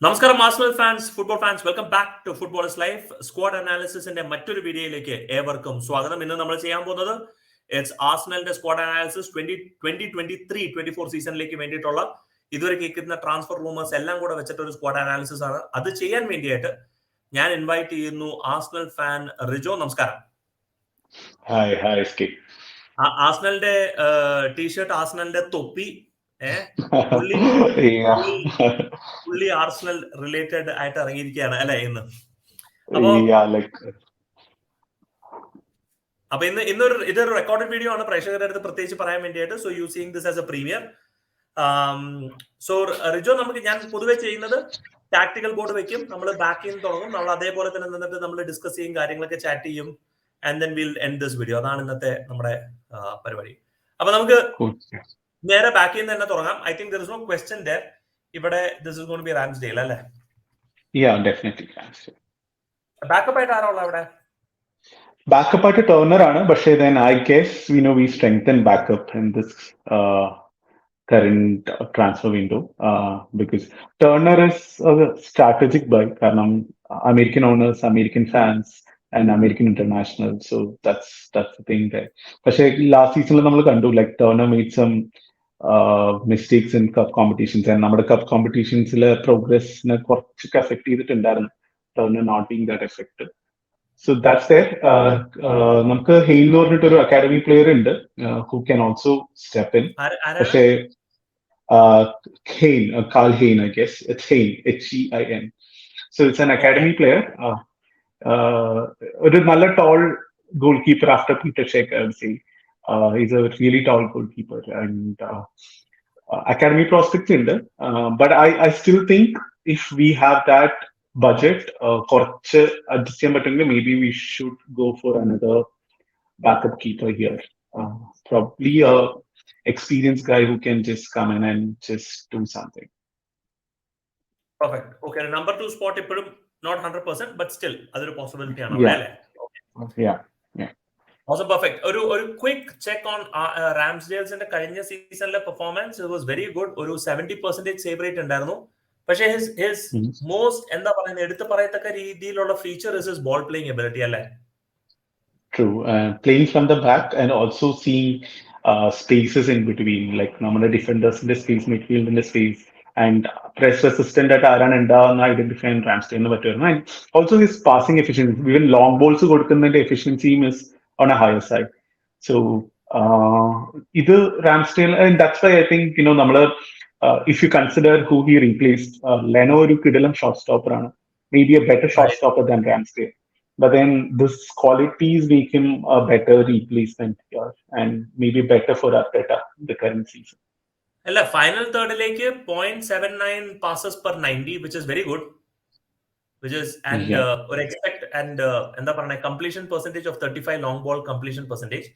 നമസ്കാരം Arsenal fans, football fans, welcome back to footballer's life. Squad അനാലിസിന്റെ മറ്റൊരു വീഡിയോയിലേക്ക് ഏവർക്കും സ്വാഗതം. ഇന്ന് നമ്മൾ ചെയ്യാൻ പോകുന്നത് ആർസണലിന്റെ സ്ക്വാഡ് അനാലിസിസ് 2023-24 സീസണിലേക്ക് വേണ്ടിയിട്ടുള്ള ഇതുവരെ കേൾക്കുന്ന ട്രാൻസ്ഫർ റൂമേഴ്സ് എല്ലാം കൂടെ വെച്ചിട്ട് ഒരു സ്ക്വാഡ് അനാലിസിസ് ആണ്. അത് ചെയ്യാൻ വേണ്ടിയിട്ട് ഞാൻ ഇൻവൈറ്റ് ചെയ്യുന്നു ആർസണൽ ഫാൻ റിജോ. നമസ്കാരം. ആർസണലിന്റെ ടീഷർട്ട്, ആർസണലിന്റെ തൊപ്പി, പുള്ളി ആർസണൽ റിലേറ്റഡ് ആയിട്ട് ഇറങ്ങിയിരിക്കുകയാണ് അല്ലെ ഇന്ന്. അപ്പൊ ഇതൊരു റെക്കോർഡഡ് വീഡിയോ ആണ് പ്രേക്ഷകരുടെ അടുത്ത് പ്രത്യേകിച്ച് പറയാൻ വേണ്ടിയിട്ട്. So you seeing this as A premier. So Rijo, ഞാൻ പൊതുവെ ചെയ്യുന്നത് ടാക്ടിക്കൽ ബോർഡ് വെക്കും, നമ്മൾ ബാക്കിൽ നിന്ന് തുടങ്ങും, നമ്മൾ അതേപോലെ തന്നെ നിന്നിട്ട് നമ്മൾ ഡിസ്കസ് ചെയ്യും, കാര്യങ്ങളൊക്കെ ചാറ്റ് ചെയ്യും, and then will end this video. അതാണ് ഇന്നത്തെ നമ്മുടെ പരിപാടി. അപ്പൊ നമുക്ക് നേരെ ബാക്കിൽ നിന്ന് തന്നെ തുടങ്ങാം. I think there is no question there. ഇവിടെ this is going to be Ramsdale അല്ലേ? ഡെഫിനറ്റ്ലി റാംസ്ഡെയിൽ. ബാക്കപ്പ് ആയിട്ട് ആരാ ഉള്ളത് അവിടെ? ബാക്കപ്പ് ആയിട്ട് ടേർണർ ആണ്. പക്ഷേ then I guess we strengthen backup in this current transfer window because Turner is a strategic buy. കാരണം American owners, American fans and American international, so that's the thing there. പക്ഷേ last സീസണിൽ നമ്മൾ കണ്ടു like Turner made some mistakes in cup competitions and നമ്മുടെ cup കോമ്പറ്റീഷൻസിലെ പ്രോഗ്രസിനെ കുറച്ചൊക്കെ effect ചെയ്തിട്ടുണ്ടായിരുന്നു Turner not being that affected. So that's there. നമുക്ക് ഹെയ്ൻ എന്ന് പറഞ്ഞിട്ടൊരു അക്കാഡമി പ്ലെയർ ഉണ്ട് who can also step in. പക്ഷേ Hein, call Hein, I guess it's Hein, HEIN. So it's an academy player. ഒരു നല്ല tall goalkeeper after Peter Cech, I would say. He's a really tall goalkeeper and academy prospects in there. But I still think if we have that budget, maybe we should go for another backup keeper here. Probably a experienced guy who can just come in and just do something. Perfect. Okay, number 2 spot ippozhum not 100%, but still adoru possibility aanu. Yeah. Also perfect. ഒരു quick check on റാംസ്ഡെയിൽസിന്റെ കഴിഞ്ഞ സീസണിലെ performance. It was very good. ഒരു 70% save rate ഉണ്ടായിരുന്നു. പക്ഷേ his most എന്താ പറയുന്നത്, എടുത്തു പറയത്തക്ക രീതിയിലുള്ള feature is his ball playing ability അല്ലേ? True. Playing from the back and also seeing spaces in between, like നമ്മുടെ ഡിഫൻഡേഴ്സിന്റെ സ്പേസ്, മിഡ്ഫീൽഡിന്റെ സ്പേസ് and press resistant ആയിട്ട് ആരാണ് ഉണ്ടാവുന്ന ഐഡന്റിഫൈ ചെയ്യാൻ റാംസ്ഡെയിലിന് പറ്റുമായിരുന്നു. And also his passing efficiency, even long balls കൊടുക്കുന്നതിന്റെ എഫിഷ്യൻസിയും is on a higher side. So either Ramsdale, and that's why I think if you consider who he replaced, Leno oru kidalam shot stopper aanu, maybe a better shot stopper than Ramsdale, but then this qualities make him a better replacement here and maybe better for Arteta the current season. Alla final third like 0.79 passes per 90, which is very good. Which is or expect and എന്താ പറയുക, completion percentage of 35 long ball completion percentage,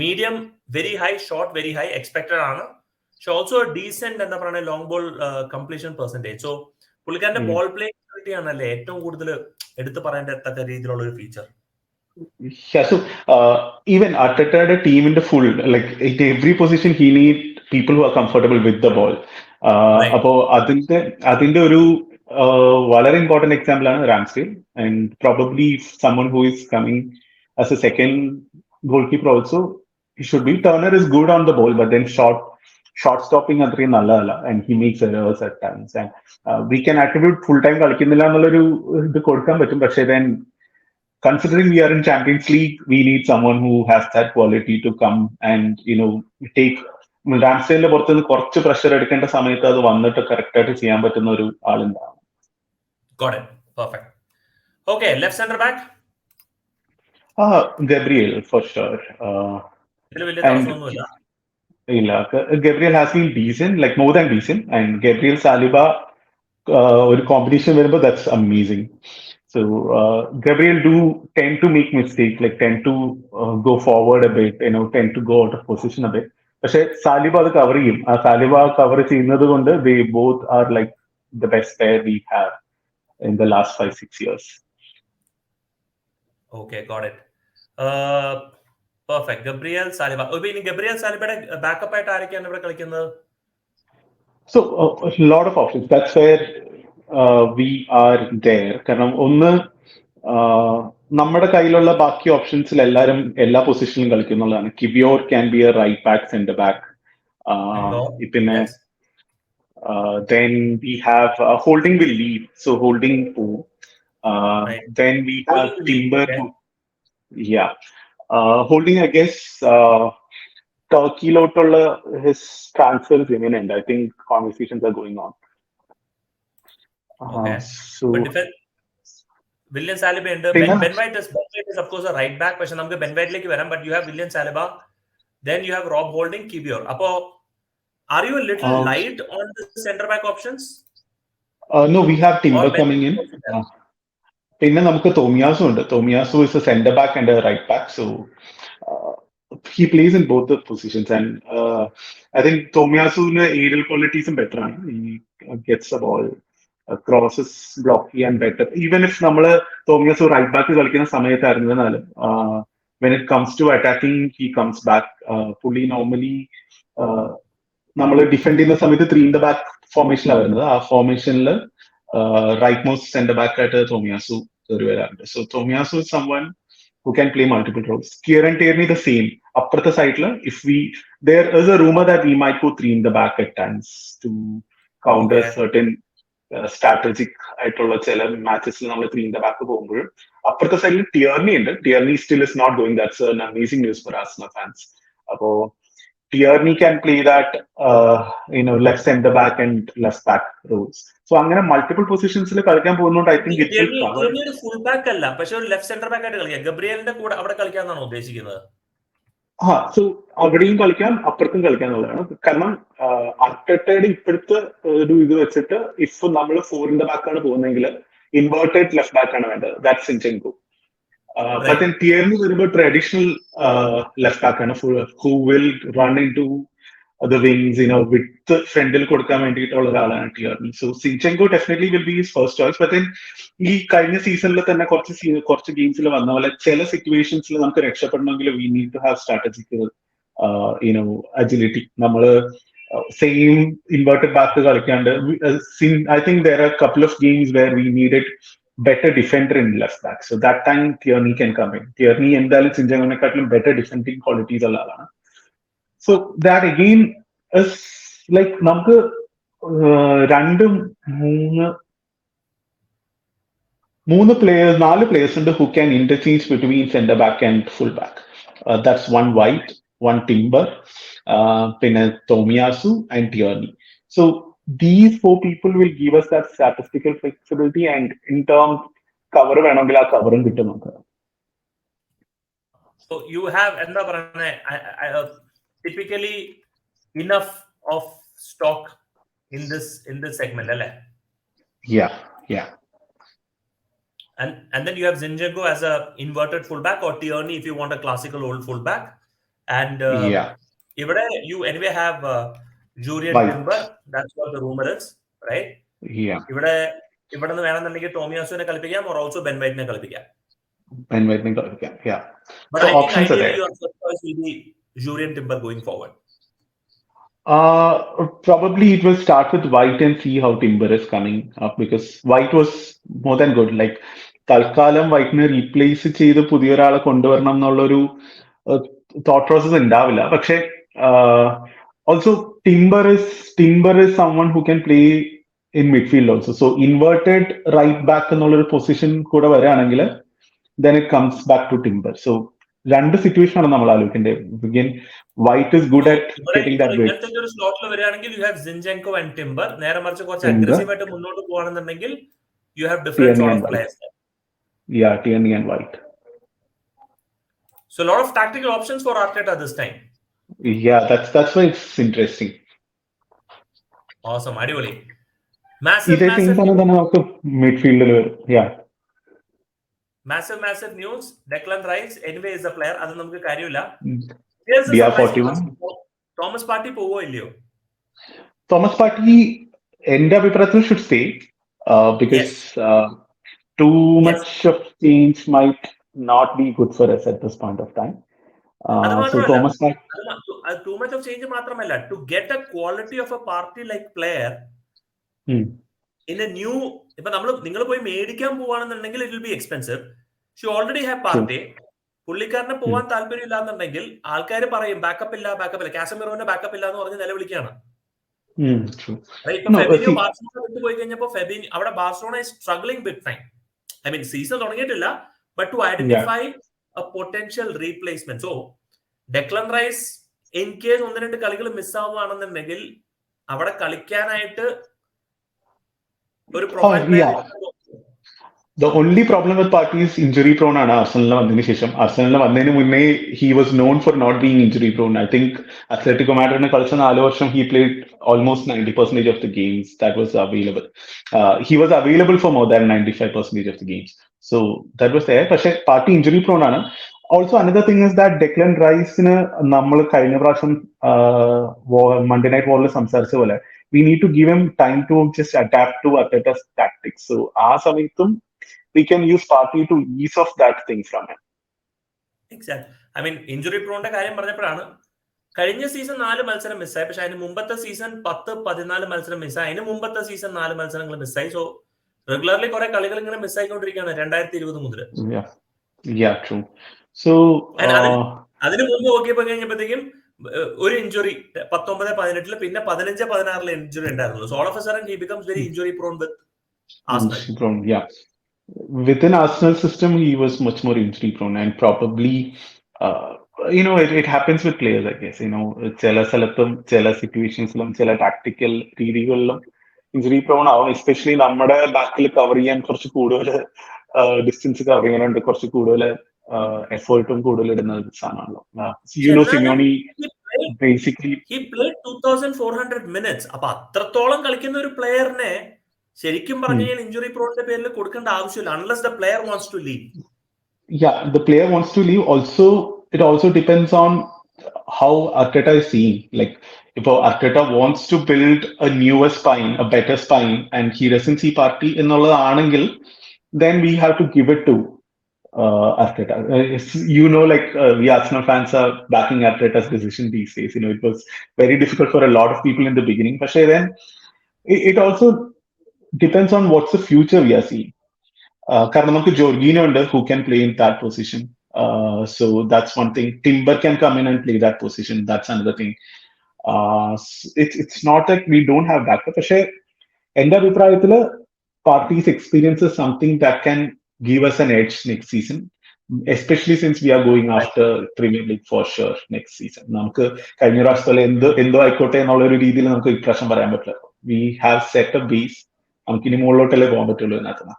medium very high, short very high expected ആണ്. So also a decent എന്താ പറയുക long ball completion percentage. So പുള്ളിക്കാരന്റെ ball play ability ആണല്ലേ ഏറ്റവും കൂടുതൽ എടുത്തു പറയേണ്ടത്തക്ക രീതിയിലുള്ള ഒരു feature. Yeah, so even Arteta had a team in the full, like in every position he need people who are comfortable with the ball. അപ്പോ അതിന്റെ ഒരു വളരെ ഇമ്പോർട്ടന്റ് എക്സാമ്പിൾ ആണ് Ramsdale. And probably someone who is coming as a second goalkeeper also, he should be. Turner is good on the ball, but then short stopping അത്രയും നല്ലതല്ല, and he makes errors at times. And we can attribute full time കളിക്കുന്നില്ല എന്നുള്ളൊരു ഇത് കൊടുക്കാൻ പറ്റും. പക്ഷേ then considering we are in Champions League, we need someone who has that quality to come and take. റാംസ്ഡെയിലിന്റെ പുറത്തുനിന്ന് കുറച്ച് പ്രഷർ എടുക്കേണ്ട സമയത്ത് അത് വന്നിട്ട് കറക്റ്റ് ആയിട്ട് ചെയ്യാൻ പറ്റുന്ന ഒരു ആളുണ്ടാവും. Got it. Perfect. Okay, left center back. Gabriel for sure. Gabriel has been decent, like more than decent. And Gabriel Saliba, ഒരു കോമ്പറ്റീഷൻ വരുമ്പോൾ that's amazing. So Gabriel do tend to make mistakes, like tend to go forward a bit, tend to go out of position a bit. പക്ഷെ സാലിബ അത് cover ചെയ്യും. ആ സാലിബ cover ചെയ്യുന്നത് കൊണ്ട് they both are like the best pair we have in the last 5-6 years. Okay, got it. Perfect. Gabriel Saliba. ഇനി Gabriel Saliബയുടെ backup ആയിട്ട് ആരൊക്കെയാണ് ഇവിടെ കളിക്കുന്നത്? So a lot of options. That's where we are there. കാരണം ഒന്ന് നമ്മുടെ കയ്യിലുള്ള ബാക്കി ഓപ്ഷൻസിൽ എല്ലാവരും എല്ലാ പൊസിഷനിലും കളിക്കുന്നുള്ളതാണ്. Kiwior can be a right back, centre back. പിന്നെ then we have Holding will lead, so Holding too. Then we have Timber. Yeah, Holding, I guess, Turkey lotulla his transfer is imminent. I think conversations are going on. So William Saliba and Ben White is of course a right back. പക്ഷെ നമുക്ക് Ben White ലേക്ക് വരാം. But you have William Saliba, then you have Rob Holding, Kibior. അപ്പോ are you a little light on the center back options? No, we have Timber coming in. പിന്നെ നമുക്ക് തോമിയാസു ഉണ്ട്. തോമിയാസു is a center back and a right back, so he plays in both the positions, and I think Tomiyasu's aerial qualities are better. He gets the ball, crosses blocky and better. Even if നമ്മള് തോമിയാസു right back കളിക്കുന്ന സമയത്തായിരുന്നാലും when it comes to attacking, he comes back. പുള്ളി normally നമ്മൾ defend ചെയ്യുന്ന സമയത്ത് 3 in the back ഫോർമേഷനിലാണ് വരുന്നത്. ആ ഫോർമേഷനിൽ റൈറ്റ് മോസ്റ്റ് സെന്റർ ബാക്ക് ആയിട്ട് തോമിയാസു കയറി വരാറുണ്ട്. So Tomiyasu is someone who can play multiple roles. Kieran Tierney the same. Appartha side la, there is a rumor that we might go 3 in the back at times to counter certain strategic aയിട്ടുള്ള ചില matches നമ്മൾ 3 in the back പോകുമ്പോൾ അപ്പുറത്തെ സൈഡിൽ ടിയർണി ഉണ്ട്. ടിയർണി still is not going. That's an amazing news for Arsenal fans. അപ്പോ Tierney can play that left center back and left back roles. So അങ്ങനെ multiple പൊസിഷൻസിൽ കളിക്കാൻ പോകുന്നതുകൊണ്ട് I think ഒരു ഫുൾ ബാക്ക് അല്ല, പക്ഷെ ഒരു ലെഫ്റ്റ് സെന്റർ ബാക്ക് ആയിട്ട് കളിക്കാം. ഗബ്രിയലിന്റെ കൂടെ അവിടെ കളിക്കാന്നാണോ ഉദ്ദേശിക്കുന്നത്? സോ അവിടെയും കളിക്കാം, അപ്പുറത്തും കളിക്കാം എന്നുള്ളതാണ്. കാരണം അർട്ടറ്റയുടെ ഇപ്പോഴത്തെ ഒരു ഇത് വെച്ചിട്ട് ഇഫ് നമ്മൾ 4 in the back ആണ് പോകുന്നതെങ്കിൽ ഇൻവേർട്ടഡ് ലെഫ്റ്റ് ബാക്ക് ആണ് വേണ്ടത്. That's Zinchenko. But then Tierney will be a traditional left back and who will run into the wings, with friendly കൊടുക്കാൻ വേണ്ടിയിട്ടുള്ള ഒരാളാണ് Tierney. So Zinchenko definitely will be his first choice. But then ഈ കഴിഞ്ഞ സീസണിൽ തന്നെ കുറച്ച് ഗെയിംസിൽ വന്ന പോലെ ചില സിറ്റുവേഷൻസിൽ നമുക്ക് രക്ഷപ്പെടണമെങ്കിൽ we need to have strategic agility. നമ്മള് സെയിം ഇൻവേർട്ടഡ് ബാക്ക് കളിക്കാണ്ട് I think there are a couple of games where we needed better defender in left back. So that time Tierney can come in. Tierney എന്തായാലും സിൻചെങ്കോനെക്കാട്ടിലും better defending qualities ഉള്ള ആളാണ്. So that again is like നമുക്ക് 4 players ഉണ്ട് who can interchange between center back and full back. That's one White, one Timber, പിന്നെ Tomiyasu and Tierney. So these 4 people will give us that statistical flexibility, and in terms cover വേണമെങ്കിൽ ആ കവറും കിട്ടും നമുക്ക്. So you have എന്താ പറയുന്നത് typically enough of stock in this segment അല്ലേ? Yeah. And then you have Zinchenko as a inverted fullback, or Tierney if you want a classical old fullback. And ഇവിടെ you anyway have Julian Timber. That's what the rumor is, right? Yeah. ഇവിടെ നിന്ന് വേണമെന്നുണ്ടെങ്കിൽ ടോമിയാസുവിനെ കളിപ്പിക്കാം, or also Ben White നെ കളിപ്പിക്കാം. Yeah. But so I think ideally your first choice will be Julian Timber going forward. Probably it will start with White and see how Timber is coming up, because White was more than good. Like തൽക്കാലം വൈറ്റിനെ replace ചെയ്ത് പുതിയൊരാളെ കൊണ്ടുവരണം എന്നുള്ളൊരു thought process ഉണ്ടാവില്ല. പക്ഷെ also timber is someone who can play in midfield also. So inverted right back എന്നുള്ളൊരു position കൂടെ വരികയാണെങ്കിൽ then it comes back to Timber. So രണ്ട് സിറ്റുവേഷൻ ആണ് നമ്മൾ ആലോചിക്കേണ്ടത്. Again, White is good at getting that weight. ഇങ്ങനത്തെ ഒരു സ്ലോട്ടിൽ വരികയാണെങ്കിൽ you have Zinchenko and Timber. നേരെ മറിച്ച് കുറച്ച് അഗ്രസീവ് ആയിട്ട് മുന്നോട്ട് പോകണമെന്നുണ്ടെങ്കിൽ you have different sort of players. Yeah, Tierney and White. So a lot of tactical options for Arteta this time. Yeah, that's why it's interesting. Awesome, അടിപൊളി. Massive news. Declan Rice anyway is a player. അത് നമുക്ക് കാര്യമില്ല. Thomas party പോവോ ഇല്ലയോ? Thomas party എന്റെ അഭിപ്രായത്തിൽ should stay because too much of change might not be good for us at this point of time. So Thomas Partey, too much of change മാത്രമല്ല, to get a quality of a party like player, in a new, ഇപ്പൊ നിങ്ങൾ പോയി മേടിക്കാൻ പോവാണെന്നുണ്ടെങ്കിൽ it will be expensive. She already have Partey. പുള്ളിക്കാരനെ പോവാൻ താല്പര്യം ഇല്ലാന്നുണ്ടെങ്കിൽ ആൾക്കാർ പറയും ബാക്കപ്പ് ഇല്ല, കാസമിറോന്റെ ബാക്കപ്പ് ഇല്ല എന്ന് പറഞ്ഞ് നിലവിളിക്കുകയാണ്. ഇപ്പൊ ഫെബിനിയോ ബാർസലോണ വിട്ടു പോയി കഴിഞ്ഞപ്പോ അവിടെ Barcelona struggling big time. I mean season തുടങ്ങിയിട്ടില്ല, but to identify a potential replacement. So Declan Rice in case 1-2 കളികൾ മിസ്സാവുകയാണെന്നുണ്ടെങ്കിൽ അവിടെ കളിക്കാനായിട്ട് ഒരു profile. The only problem with Partey is injury prone ആണ് ആർസണലിന് വന്നതിന് ശേഷം. ആർസണലിന് വന്നതിന് മുന്നേ he was known for not being injury prone. I think Atletico മാഡ്രിഡിന് കളിച്ച 4 വർഷം he played almost 90% of the games that was available. He was available for more than 95% of the games. So that was there. പക്ഷേ Partey injury prone ആണ്. Also another thing is that Declan Riceന് നമ്മൾ കഴിഞ്ഞ പ്രാവശ്യം Monday Night War'ൽ സംസാരിച്ച പോലെ we need to give him time to just adapt to Arteta's tactics. So ആ സമയത്തും we can use Partey to ease off that thing from him. Exactly. I mean, injury prone കാര്യം പറഞ്ഞപ്പോഴാണ് കഴിഞ്ഞ season 4 മത്സരം മിസ്സായി. പക്ഷെ അതിന് മുമ്പത്തെ സീസൺ 10-14 മത്സരം മിസ്സായി. അതിന് മുമ്പത്തെ സീസൺ 4 മത്സരങ്ങൾ മിസ്സായി. സോ റെഗുലർലി കുറെ കളികൾ ഇങ്ങനെ മിസ്സായിക്കൊണ്ടിരിക്കുകയാണ് 2020 മുതൽ. Yeah, true. So അതിന് മുമ്പ് നോക്കിയപ്പോ കഴിഞ്ഞപ്പോഴത്തേക്കും ഒരു ഇഞ്ചുറി 19-18 പിന്നെ 15-16 ഇഞ്ചുറി ഉണ്ടായിരുന്നു. So all of A sudden he becomes very injury prawn with Arsenal. Yeah. Within Arsenal system, he was much more injury prone, and probably, it happens with players, I guess. ചില സ്ഥലത്തും ചില സിറ്റുവേഷൻസിലും ചില tactical രീതികളിലും injury prawn ആവും. Especially നമ്മുടെ ബാക്കിൽ cover ചെയ്യാൻ കുറച്ച് കൂടുതൽ ഡിസ്റ്റൻസ് കവർ ചെയ്യാനുണ്ട്, കുറച്ച് കൂടുതൽ എഫേർട്ടും കൂടുതൽ ഇടുന്ന ഒരു സാധനമാണല്ലോ. Simeone basically he played 2400 minutes. അപ്പൊ അത്രത്തോളം കളിക്കുന്ന ഒരു പ്ലെയറിനെ ശരിക്കും പറഞ്ഞു കഴിഞ്ഞാൽ ഇഞ്ചുറി പ്രോണിന്റെ പേരിൽ കൊടുക്കേണ്ട ആവശ്യമില്ല, unless the player wants to leave. Yeah, the player wants to leave. It also depends on how Arteta is seeing. Like, if Arteta wants to build a newer spine, a better spine, and he doesn't see Partey എന്നുള്ളതാണെങ്കിൽ, then we have to give it to Arteta. We Arsenal fans are backing Arteta's decision these days. It was very difficult for a lot of people in the beginning. But then it also depends on what's the future we are seeing. കാരണം നമുക്ക് Jorginho ഉണ്ട് who can play in that position. So that's one thing. Timber can come in and play that position. That's another thing. It's not like we don't have backup. പക്ഷേ എൻ്റെ അഭിപ്രായത്തില് Partey's experience is something that can give us an edge next season, especially since we are going after Premier League for sure next season. നമുക്ക് കഴിഞ്ഞ പ്രാവശ്യത്തിലെ എന്തോ ആയിക്കോട്ടെ എന്നുള്ള ഒരു രീതിയിൽ നമുക്ക് ഇപ്രാവശ്യം പറയാൻ പറ്റില്ല. We have set a base. നമുക്കിനി മുകളിലോട്ടല്ലേ പോകാൻ പറ്റുള്ളൂ എന്നർത്ഥം.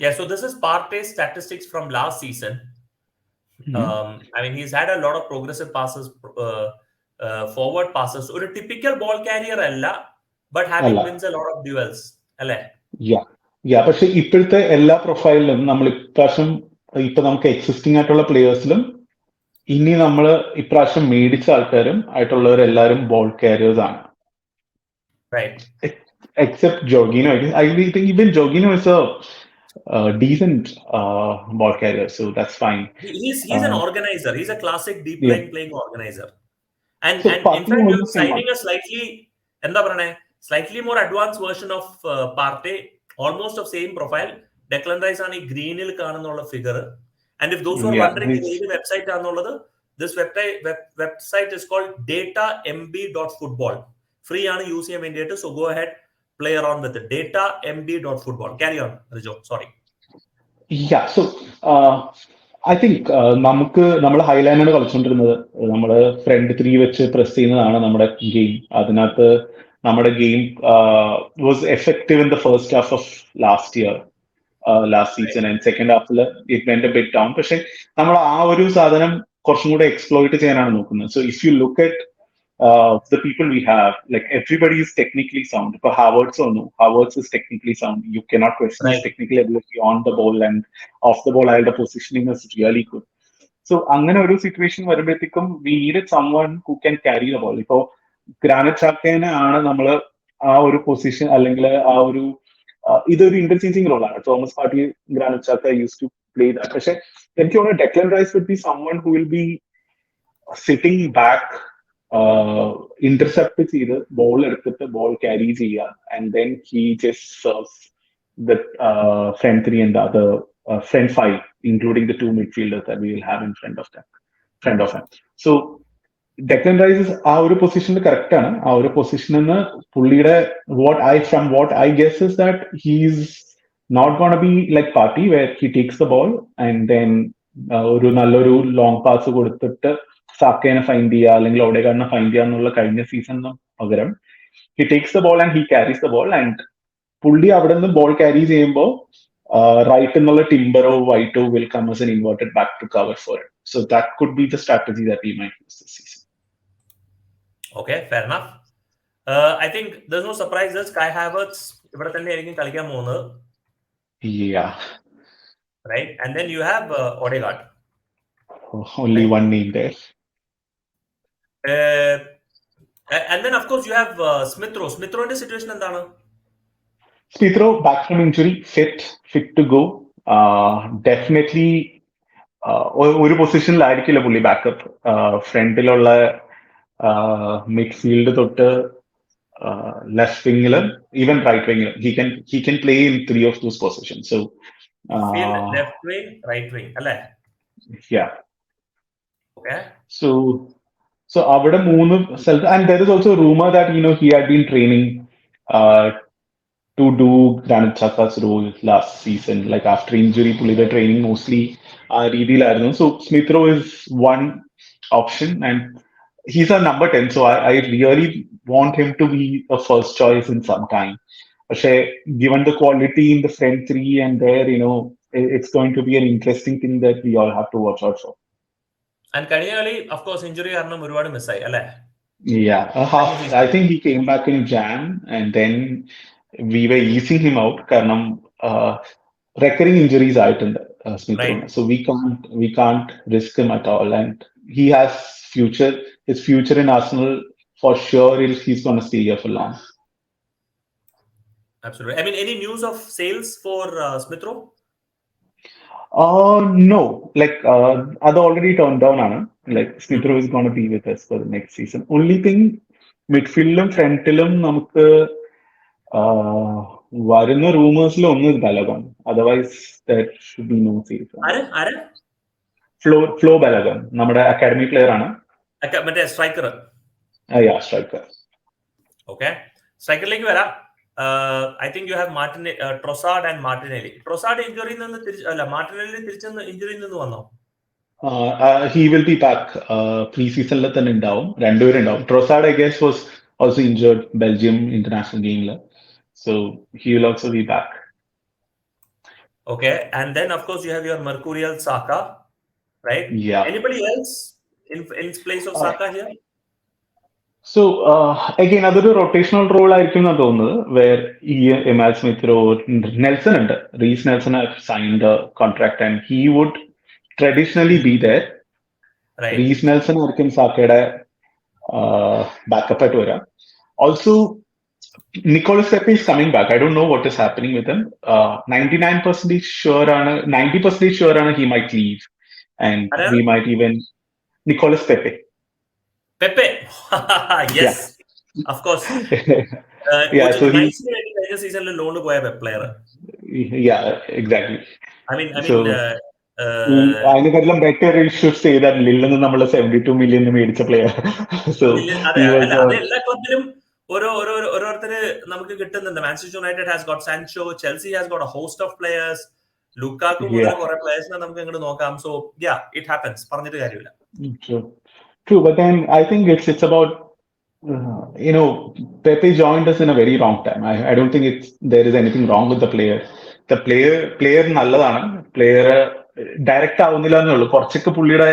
Yeah, so this is Partey's statistics from last season. I mean, he's had a lot of progressive passes, forward passes. ഒരു typical ball carrier അല്ല, but having wins a lot of duels. അല്ലേ? Yeah, പക്ഷെ ഇപ്പോഴത്തെ എല്ലാ പ്രൊഫൈലിലും നമ്മൾ ഇപ്രാവശ്യം ഇപ്പൊ നമുക്ക് എക്സിസ്റ്റിംഗ് ആയിട്ടുള്ള പ്ലേയേഴ്സിലും ഇനി നമ്മൾ ഇപ്രാവശ്യം മേടിച്ച ആൾക്കാരും ആയിട്ടുള്ളവരെല്ലാവരും ബോൾ കാരിയേഴ്സ് ആണ്. Right. Except Jorginho. I think even Jorginho is a decent ball carrier, so that's fine. He's an organizer. He's a classic deep line playing organizer. And in fact, you're signing a slightly more advanced version of Partey, almost of same profile. Declan Rice ആണ് ഈ ഗ്രീനിൽ കാണുന്നുള്ള figure. And if those who are wondering ഏത് website ആണെന്നുള്ളത്, this website is called datamb.football. Free ആണ് use ചെയ്യാൻ വേണ്ടിയിട്ട്. So go ahead, play around with it. datamb.football. Carry on, Rejoe. Sorry. Yeah, so I think നമ്മൾ ഹൈലൈനാണ് കളിച്ചുകൊണ്ടിരുന്നത്. നമ്മൾ front 3 വെച്ച് press ചെയ്യുന്നതാണ് നമ്മുടെ ഗെയിം. അതിനകത്ത് നമ്മുടെ game was effective in the first half of last season and second ഹാഫിൽ it went a bit down. പക്ഷെ നമ്മൾ ആ ഒരു സാധനം കുറച്ചും കൂടെ എക്സ്പ്ലോയിറ്റ് ചെയ്യാനാണ് നോക്കുന്നത്. So if you look at the people we have, like everybody is technically sound. For Havertz is technically sound. You cannot question his technical ability on the ball and off the ball. The positioning is really good. So അങ്ങനെ ഒരു situation വരുമ്പോഴത്തേക്കും we needed someone who can carry the ball. ഇപ്പോ granite ചാക്കനെ ആണ് നമ്മൾ ആ ഒരു position അല്ലെങ്കിൽ ആ ഒരു ഇതൊരു ഇന്റർചേഞ്ചിങ് റോളാണ്. Thomas Partey, Granit Xhaka used to play that. പക്ഷെ എനിക്ക് തോന്നുന്നു Declan Rice would be someone who will be sitting back intercept ചെയ്ത് ബോൾ എടുത്തിട്ട് ബോൾ ക്യാരി ചെയ്യുക and then he just serves the front three and the other front five, including the two midfielders that we will have in front of him. So Declan Rice ആ ഒരു പൊസിഷനിൽ correct ആണ്. ആ ഒരു പൊസിഷനിൽ നിന്ന് പുള്ളിയുടെ what I guess is that he's not gonna be like Partey where he takes the ball and then ഒരു നല്ലൊരു ലോങ് പാസ് കൊടുത്തിട്ട് സാക്കേനെ ഫൈൻഡ് ചെയ്യുക അല്ലെങ്കിൽ ഓഡേഗാർഡിനെ ഫൈൻഡ് ചെയ്യുക എന്നുള്ള കഴിഞ്ഞ സീസണിന് പകരം he takes the ball and he carries the ball and പുള്ളി അവിടെ നിന്ന് ബോൾ ക്യാരി ചെയ്യുമ്പോൾ റൈറ്റ് എന്നുള്ള ടിംബറോ വൈറ്റോ will come as an inverted back to cover for it. So that could be the strategy that we might use this season. Okay, fair enough. I think there's no surprises. Kai Havertz ഇവിടെ തന്നെ ആയിരിക്കും കളിക്കാൻ പോകുന്നത്. Yeah. Right, and then you have Odegaard. Only one name there. And then of course you have Smith Rowe. Smith Rowe ന്റെ situation എന്താണ്? Smith Rowe back from injury, fit to go. Definitely ഒരു പൊസിഷനിലായിരിക്കില്ല പുള്ളി backup. ഫ്രണ്ടിലുള്ള midfield തൊട്ട് left വിങ്ങിലും even right വിങ്ങിലും he can play in three of those positions. So left wing, right wing, അല്ലേ? Yeah. Okay. So അവിടെ മൂന്ന് സ്ഥലത്ത് and there is also a rumor that he had been training to do Granit Xhaka's role last season. Like after injury, പുള്ളിയുടെ training mostly ആ രീതിയിലായിരുന്നു. So Smith Rowe is one option and he's a number 10. So I really want him to be a first choice in some time. പക്ഷേ given the quality in the front three and there, it's going to be an interesting thing that we all have to watch out for. And കഴിഞ്ഞ കളി of course injury കാരണം ഒരുപാട് മിസ്സായി അല്ലേ? Yeah, I think he came back in Jan and then we were easing him out കാരണം recurring injuries ആയിട്ടുണ്ട് Smith Rowe. So we can't risk him at all and he has his future in Arsenal for sure. He's going to stay here for long. Absolutely. I mean, any news of sales for Smith Rowe? No, like അത് already turned down ആണ്. Like Smith Rowe is going to be with us for the next season. Only thing മിഡ്ഫീൽഡിലും ഫ്രണ്ടിലും നമുക്ക് വരുന്ന റൂമേഴ്സിൽ ഒന്ന് Balogun. Otherwise there should be no sales. Flo Balogun നമ്മുടെ academy player ആണ്. മറ്റേ സ്ട്രൈക്കർ. സ്ട്രൈക്കർ. ഓക്കെ, സ്ട്രൈക്കറിലേക്ക് വരാം. I think you have Trossard and Martinelli. Trossard injury Martinelli തിരിച്ചെന്ന് ഇഞ്ചുറിയിൽ നിന്ന് വന്നോ? He will be back. Pre-season തന്നെ ഉണ്ടാവും, രണ്ടുപേരും ഉണ്ടാവും. Trossard I guess was also injured Belgium international game, so he will also be back. Okay, and then of course you have your Mercurial Saka, right? Yeah. Anybody else in place of Saka here? So again അതൊരു rotational role ആയിരിക്കും എന്നാണ് തോന്നുന്നത്. Where Emile Smith Rowe, Nelson ഉണ്ട്, Reiss Nelson signed a contract and he would traditionally be there. Reiss Nelson ആയിരിക്കും സാക്കയുടെ backup ആയിട്ട് വരാം. Also Nicolas Pepe is coming back. I don't know what is happening with him. 99% sure ആണ് he might leave and we might even Nicolas Pepe. Yes, yeah. Of course. Yeah, so nice season loan to a player. Yeah, exactly. I mean അതിനെക്കാട്ടിലും better you should say that Lille നമ്മൾ 72 million മേടിച്ച player. So എല്ലാ ക്ലബിലും ഓരോരുത്തര് നമുക്ക് കിട്ടുന്നുണ്ട്. Manchester United has got Sancho, Chelsea has got a host of players, Lukaku മുതൽ കുറെ പ്ലേയേഴ്സിനെ നമുക്ക് ഇങ്ങോട്ട് നോക്കാം. So yeah, it happens, പറഞ്ഞിട്ട് കാര്യമില്ല. True, but then I think it's about Pepe joined us in a very wrong time. I don't think there is anything wrong with the player. The player നല്ലതാണ്, player direct ആവുന്നില്ല എന്നുള്ളൂ. കുറച്ചൊക്കെ പുള്ളിയുടെ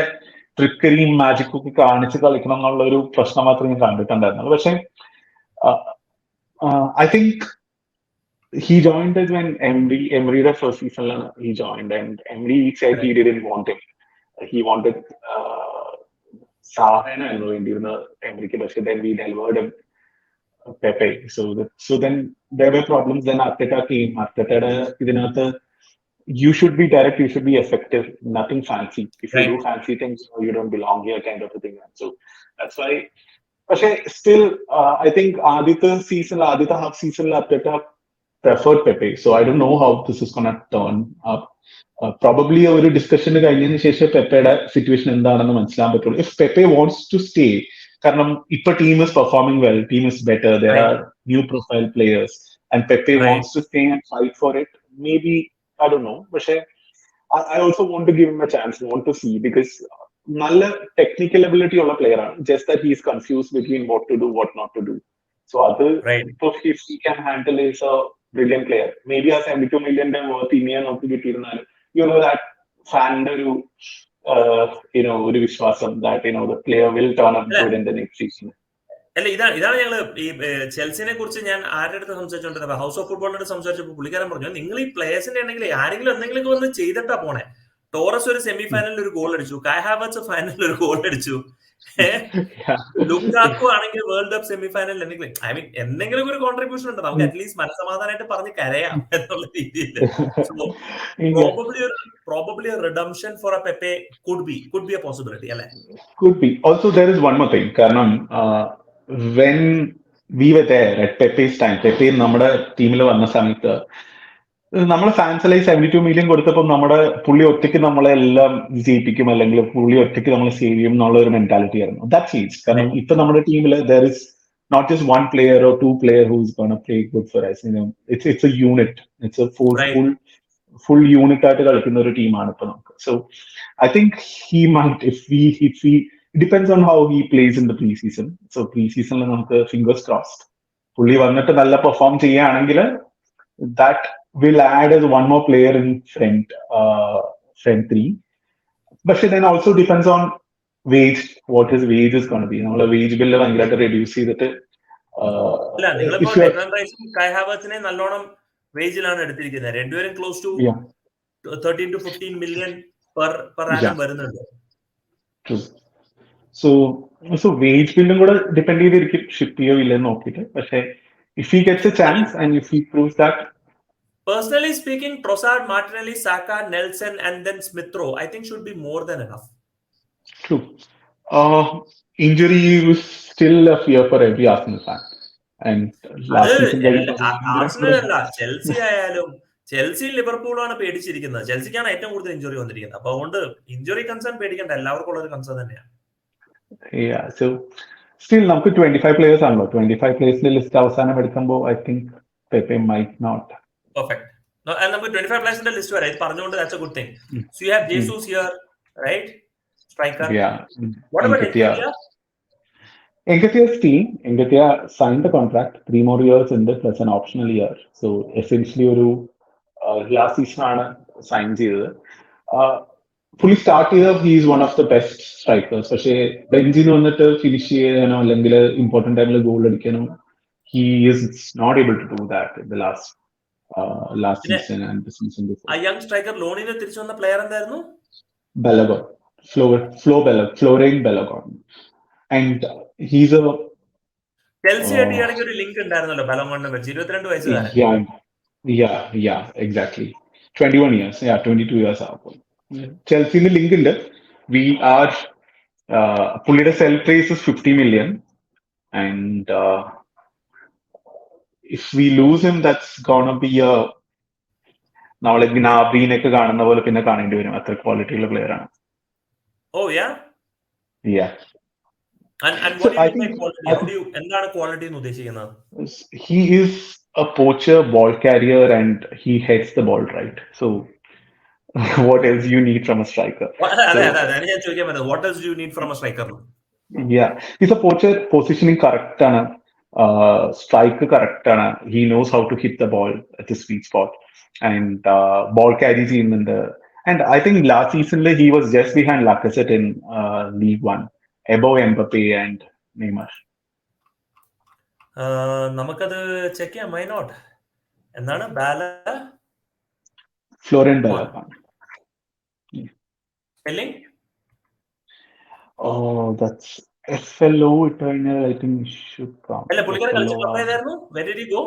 ട്രിക്കറിയും മാജിക്കും ഒക്കെ കാണിച്ച് കളിക്കണം എന്നുള്ള ഒരു പ്രശ്നം മാത്രമേ ഞാൻ കണ്ടിട്ടുണ്ടായിരുന്നുള്ളൂ. പക്ഷെ I think he joined us when Emeryയുടെ first season he joined and Emery said he didn't want him. He wanted സാധനമായിരുന്നു വേണ്ടിയിരുന്ന എമറിക്ക്. പക്ഷെ then we delivered him Pepe. So then there were problems. Then Arteta came. Artetaയുടെ ഇതിനകത്ത് you should be direct, you should be effective, nothing fancy. If you do fancy things, you don't belong here kind of a thing. So that's why പക്ഷേ still, I think ആദ്യത്തെ half season Arteta preferred Pepe. So I don't know how this is gonna turn up. Probably ഒരു discussion കഴിഞ്ഞതിന് ശേഷം പെപ്പയുടെ situation എന്താണെന്ന് മനസ്സിലാൻ പറ്റുള്ളൂ. If Pepe wants to stay, കാരണം ഇപ്പൊ team is performing well, team is better, there Right. are new profile players, and Pepe Right. wants to stay and fight for it, maybe, I don't know. പക്ഷേ I also want to give him a chance, want to see, because നല്ല technical ability ഉള്ള player ആണ്. Just that he is confuse between what to do what not to do. So അത് Right. ഇപ്പൊ if he can handle is a brilliant player. Maybe ആ 72 million worth ഇനിയെ നമുക്ക് കിട്ടിയിരുന്നാൽ that ഫാനിന്റെ ഒരു വിശ്വാസം that the player will turn up good in the next season. അല്ല, ഇതാണ് ഞങ്ങള് ഈ ചെൽസിനെ കുറിച്ച് ഞാൻ ആരുടെ അടുത്ത് സംസാരിച്ചോണ്ടിരുന്നത്, ഹൗസ് ഓഫ് ഫുട്ബോളിനോട് സംസാരിച്ചപ്പോൾ പുള്ളിക്കാരൻ പറഞ്ഞു, നിങ്ങൾ ഈ പ്ലേയേഴ്സിന്റെ ആണെങ്കിൽ ആരെങ്കിലും എന്തെങ്കിലും വന്ന് ചെയ്തിട്ടാ പോണേ. ടോറസ് ഒരു സെമി ഫൈനലിൽ ഒരു ഗോൾ അടിച്ചു, കായ് ഹാവർട്സ് ഫൈനലിൽ ഒരു ഗോൾ അടിച്ചു, ലുക്കാക്കു ആണെങ്കിൽ വേൾഡ് കപ്പ് സെമി ഫൈനലിൽ എന്തെങ്കിലും ഒരു കോൺട്രിബ്യൂഷൻ ഉണ്ട്, നമുക്ക് അറ്റ്ലീസ്റ്റ് മനസ്സമാധാനമായിട്ട് പറഞ്ഞ് കരയാം എന്നുള്ള രീതിയിൽ. Probably a redemption for a Pepe could be a possibility, അല്ലേ? Could be. Also, there is one more thing. കാരണം when we were there at Pepe's time, Pepe നമ്മുടെ ടീമിൽ വന്ന സമയത്ത് നമ്മളെ ഫാൻസിലെ 72 million കൊടുത്തപ്പോൾ നമ്മുടെ പുള്ളി ഒറ്റയ്ക്ക് നമ്മളെ എല്ലാം ജയിപ്പിക്കും, അല്ലെങ്കിൽ പുള്ളി ഒറ്റയ്ക്ക് നമ്മളെ സേവ് ചെയ്യും എന്നുള്ള ഒരു മെന്റാലിറ്റി ആയിരുന്നു. That change. കാരണം ഇപ്പൊ നമ്മുടെ ടീമിൽ there is not just one player or two player who's gonna play good for us. It's a unit. It's a full unit ആയിട്ട് കളിക്കുന്ന ഒരു ടീമാണ് ഇപ്പൊ നമുക്ക്. So I think he might, if we it depends on how he plays in the pre-season. So pre-seasonൽ നമുക്ക് fingers crossed പുള്ളി വന്നിട്ട് നല്ല പെർഫോം ചെയ്യുകയാണെങ്കിൽ that will add as one more player in front three. But then also depends on wage, what his wage is going to be. നമ്മളെ wage bill ഭയങ്കരമായിട്ട് reduce ചെയ്തിട്ട് കായ് ഹാവർട്സിനെ നല്ലോണം വേജിലാണ് എടുത്തിരിക്കുന്നത്. രണ്ടുപേരും close to 13 to 15 million per annum വരുന്നുണ്ട്. So wage ബില്ലും കൂടെ ഡിപ്പെൻഡ് ചെയ്തിരിക്കും ഷിപ്പ് ചെയ്യോ ഇല്ലെന്ന് നോക്കിയിട്ട്. പക്ഷേ if he gets a chance and if he proves that. Personally speaking, Trossard, Martinelli, Saka, Nelson, and then Smith Rowe, I think should be more than enough. True. Injury is still a fear for every Arsenal fan. And last season, Arsenal അല്ല, Chelsea ആയാലും Chelsea ലിവർപൂളാണ് പേടിച്ചിരിക്കുന്നത്. ചെൽസിക്കാണ് ഏറ്റവും കൂടുതൽ injury വന്നിരിക്കുന്നത്. അപ്പൊ അതുകൊണ്ട് injury concern പേടിക്കേണ്ട, എല്ലാവർക്കും ഉള്ള ഒരു കൺസേൺ തന്നെയാണ്. Yeah, so still നമുക്ക് 25 players ആണല്ലോ. 25 players ലിസ്റ്റ് അവസാനം എടുക്കുമ്പോൾ I think Pepe might not. Perfect. And നമുക്ക് 25 players ലിസ്റ്റ് വരെ ഇത് പറഞ്ഞുകൊണ്ട് that's a good thing. So you have Jesus here, right? Striker. Yeah. What about Nketiah? Nketiah's team. Nketiah signed the contract, 3 more years in this plus an optional year. So essentially ഒരു last season ആണ് sign ചെയ്തത്. പുള്ളി start ചെയ്ത he is one of the best strikers. പക്ഷേ ബെഞ്ചിൽ നിന്ന് വന്നിട്ട് finish ചെയ്യാനോ അല്ലെങ്കിൽ ഇമ്പോർട്ടന്റ് ടൈമിൽ goal അടിക്കാനോ he is not able to do that in the last season and the season before. A young striker ലോണിന് തിരിച്ചു വന്ന പ്ലെയർ എന്തായിരുന്നു? Balogun. Florian Balogun. And he's a Chelsea ആയിട്ട് ഇടയ്ക്ക് ഒരു ലിങ്ക് ഉണ്ടായിരുന്നല്ലോ ബലോഗണിനെ വെച്ച്. 22 വയസ്സുകാരൻ. Yeah, exactly. 21 years. Yeah, 22 years ആകും. ചെൽസിന്റെ ലിങ്ക് ഉണ്ട്. We are പുള്ളിയുടെ cell price is 50 million and if we lose him, that's gonna be നമ്മളെ ഗ്നാബ്രീനൊക്കെ കാണുന്ന പോലെ പിന്നെ കാണേണ്ടി വരും. അത്ര ക്വാളിറ്റിയുള്ള പ്ലെയർ ആണ്. Oh yeah. Yeah. And what do you mean by quality? എന്താണ് ക്വാളിറ്റി എന്ന് ഉദ്ദേശിക്കുന്നത്? He is a poacher, ball carrier, and he heads the ball right. So what else you need from a striker? ഞാൻ ചോദിക്കാൻ പറ്റുന്നത് what else do you need from a striker? Yeah, he's a poacher. Positioning correct ആണ്, strike correct ആണ്. He knows how to hit the ball at the sweet spot and ball carry ചെയ്യുന്നുണ്ട്. And I think last season he was just behind Lacazette in League One, above Mbappe and Neymar. നമുക്കത് check ചെയ്യാം. Why not? എന്താണ് Florian Balogun. Spelling? Oh, that's FLO Eternal. I think it should come. അല്ല, പുള്ളിക്കാരൻ കളിച്ച club ഏതായിരുന്നു? Where did he go?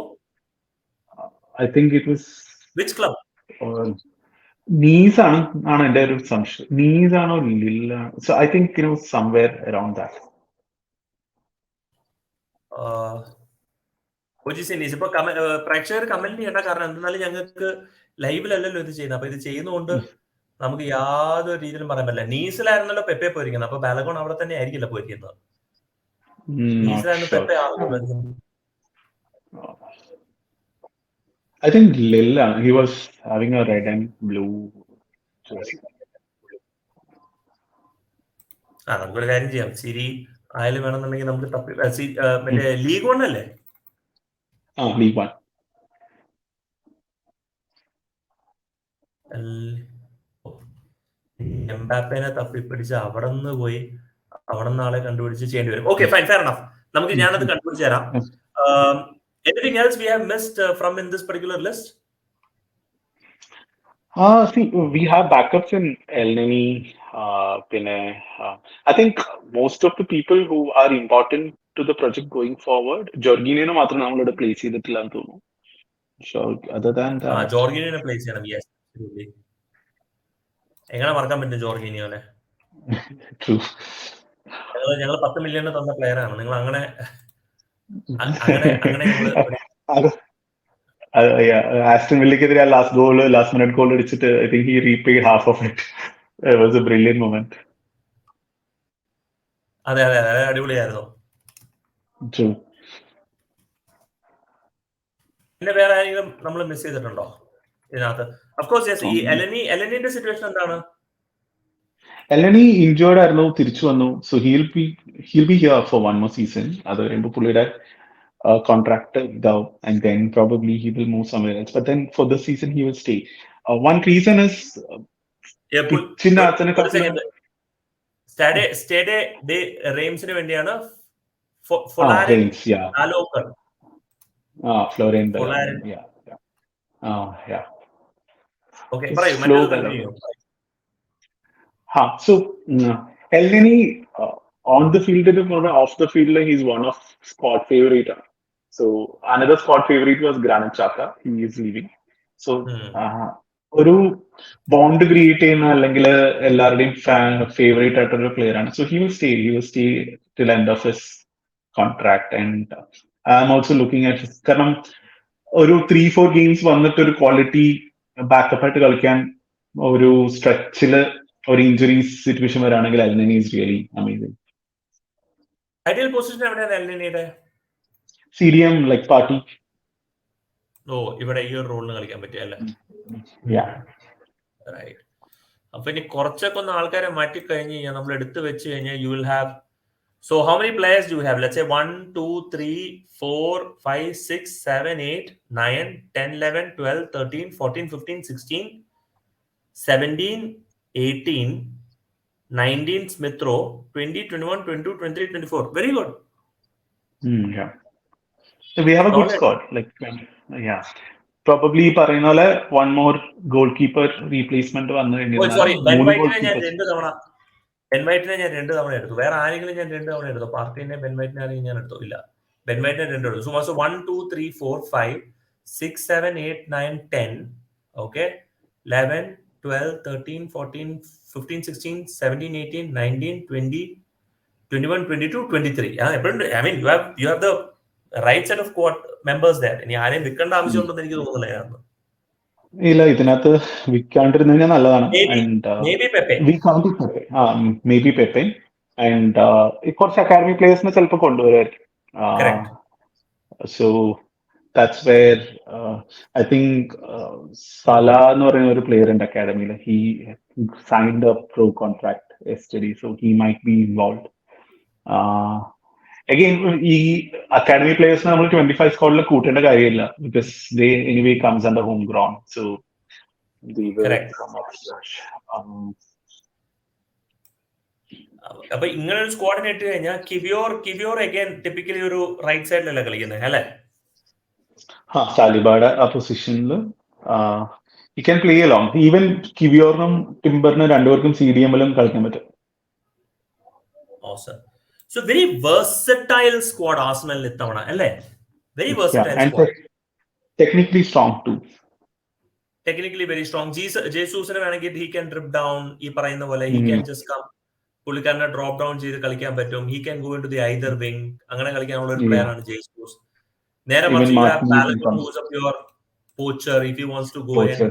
I think it was. Which club? Nice ആണ് എൻ്റെ ഒരു സംശയം. Nice ആണോ Lille? So I think somewhere around that. പൊജിഷൻ ഇപ്പൊ പ്രേക്ഷകർ കമന്റ് ചെയ്യേണ്ട കാരണം എന്തെന്നാലും ഞങ്ങൾക്ക് ലൈവിലല്ലല്ലോ ഇത് ചെയ്യുന്നത്. അപ്പൊ ഇത് ചെയ്യുന്നതുകൊണ്ട് നമുക്ക് യാതൊരു രീതിയിലും പറയാൻ പറ്റില്ല. നീസിലായിരുന്നല്ലോ പെപ്പെ പോയിരിക്കുന്നത്. അപ്പൊ ബാലഗോൺ അവിടെ തന്നെ ആയിരിക്കില്ല പോയിരിക്കുന്നത്. നീസിലായിരുന്നു Pepe I think Lilla, he was having a red and blue jersey. നമുക്കൊരു കാര്യം ചെയ്യാം. സിരി ആയാലും വേണമെന്നുണ്ടെങ്കിൽ നമുക്ക് മറ്റേ ലീഗ് 1 അല്ലേ? League 1. എംബാപ്പേനെ തപ്പിപ്പിടിച്ച് അവിടെ നിന്ന് പോയി അവിടെ നിന്ന് ആളെ കണ്ടുപിടിച്ച് ചെയ്യേണ്ടി വരും. Okay, fine, fair enough. നമുക്ക് ഞാനത് കണ്ടുപിടിച്ച് തരാം. Anything else we have missed from in this particular list? See, we have backups in Elneny. I think most of the people who are important to the project going forward, Jorginho മാത്രം നമ്മളോട് place ചെയ്തിട്ടില്ലാന്ന് തോന്നുന്നു. So other than that, ജോർഗിനിയോനെ place ചെയ്യണം. Yes, absolutely. എങ്ങനെ മറക്കാൻ പറ്റും ജോർഗിനിയോനെ? True. ഞങ്ങൾ 10 million തന്ന പ്ലെയർ ആണ്. നിങ്ങൾ അങ്ങനെ ആസ്റ്റൺ വില്ലയ്ക്കെതിരെ ലാസ്റ്റ് മിനിറ്റ് ഗോൾ അടിച്ചിട്ട് I think he repaid half of it. It was a brilliant moment. അതെ, അടിപൊളിയായിരുന്നു. True. പിന്നെ വേറെ ആരെങ്കിലും നമ്മൾ മിസ് ചെയ്തിട്ടുണ്ടോ ഇതിനകത്ത്? Of course yes. ഈ എലനിന്റെ സിറ്റുവേഷൻ എന്താണ്? എലനി ഇൻജേർഡ് ആയിരുന്നു, തിരിച്ചു വന്നു. So he'll be here for one more season. അത് കഴിയുമ്പോൾ പുള്ളിയുടെ contract idav, and then probably he will move somewhere else. But then for this season he will stay. One reason is സ്റ്റേഡെ റെയിംസിന് വേണ്ടിയാണ് Florian. Okay, പറയൂ. So Elneny on the field and off the field, he's one of squad favorite. So another squad favorite was Granit Xhaka. He is leaving. So ഒരു bond create ചെയ്യുന്ന അല്ലെങ്കിൽ എല്ലാവരുടെയും favourite ആയിട്ടൊരു player ആണ്. So he will stay till end of his contract. And I am also looking at കാരണം ഒരു 3-4 games വന്നിട്ട് ഒരു ക്വാളിറ്റി ബാക്കപ്പ് ആയിട്ട് കളിക്കാൻ ഒരു സ്ട്രെച്ചില് ഒരു ഇഞ്ചുറി സിറ്റുവേഷൻ വരാണെങ്കിൽ Elneny is really amazing. Ideal position എവിടെയാണ് എൽനെനിയുടെ? CDM like party. ഇവിടെ ഈ ഒരു റോളിന് കളിക്കാൻ പറ്റിയ അല്ലേ? റൈറ്റ്. അപ്പൊ ഇനി കുറച്ചൊക്കെ ഒന്ന് ആൾക്കാരെ മാറ്റി കഴിഞ്ഞ് കഴിഞ്ഞാൽ നമ്മൾ എടുത്തു വെച്ച് കഴിഞ്ഞാൽ you will have. So how many players do you have? Let's say 1, 2, 3, 4, 5, 6, 7, 8, 9, 10, 11, 12, 13, 14, 15, 16, 17, 18, 19 Smith Rowe, 20, 21, 22, 23, 24. Very good. Yeah. So we have a good squad. Like, probably പറയുന്ന പോലെ one more goalkeeper replacement വന്നു കഴിഞ്ഞാൽ. Sorry, Ben White ഞാൻ 2 തവണ എടുത്തു. വേറെ ആരെങ്കിലും ഞാൻ 2 തവണ എടുത്തു? പാർട്ടിനെ ബെൻ വൈറ്റിനെ ആരെങ്കിലും ഞാൻ എടുത്തു? ഇല്ല, ബെൻ വൈറ്റിനെ 2 എടുത്തു. So 1, 2, 3, 4, 5, 6, 7, 8, 9, 10. Okay, 11, 12, 13, 14, 15, 16, 17, 18, 19, 20, 21, 22, 23. I mean, you have the right set of squad members there. ഇനി ആരെയും വിൽക്കേണ്ട ആവശ്യമുണ്ടെന്ന് എനിക്ക് തോന്നുന്നില്ല. ഇല്ല, ഇതിനകത്ത് വിൽക്കാണ്ടിരുന്ന നല്ലതാണ്. മേ ബി പെപ്പെ ആൻഡ് കുറച്ച് അക്കാഡമി പ്ലേയേഴ്സിനെ ചിലപ്പോൾ കൊണ്ടുവരുമായിരിക്കും. So that's where I think സല എന്ന് പറയുന്ന ഒരു പ്ലെയർ ഉണ്ട് അക്കാഡമിയിൽ. He signed a pro contract yesterday, so he might be involved. Again, ഈ അക്കാഡമി പ്ലേയേഴ്സിനെ നമ്മൾ 25 സ്ക്വാഡിൽ കൂട്ടേണ്ട കാര്യമില്ല, because they anyway comes under home ground. So അപ്പൊ ഇങ്ങനെ ഒരു സ്ക്വാഡിനെ ഇട്ട് കഴിഞ്ഞാൽ കിവിയോർ അഗൈൻ ടിപ്പിക്കലി ഒരു റൈറ്റ് സൈഡിലല്ല കളിക്കുന്നത് അല്ലേ? സാലിബയുടെ ആ പൊസിഷനിൽ he can play along. Even കിവിയോറിനും ടിംബറിനും രണ്ടുപേർക്കും CDM-ലും കളിക്കാൻ പറ്റും. Awesome. So very versatile squad Arsenal ഇത്തവണ അല്ലേ? Very versatile squad. Technically strong too. Technically very strong. Jesus വേണമെങ്കിൽ he can drip down. ഈ പറയുന്ന പോലെ he can just come പുള്ളിക്കാരനെ ഡ്രോപ്പ് ഡൗൺ ചെയ്ത് കളിക്കാൻ പറ്റും. He can go in to the either wing. അങ്ങനെ കളിക്കാനുള്ള ഒരു പ്ലെയർ ആണ് ജെയ്സൂസ്. നേരെ മറിച്ച് you have Balogun who's a pure poacher. If he wants to go in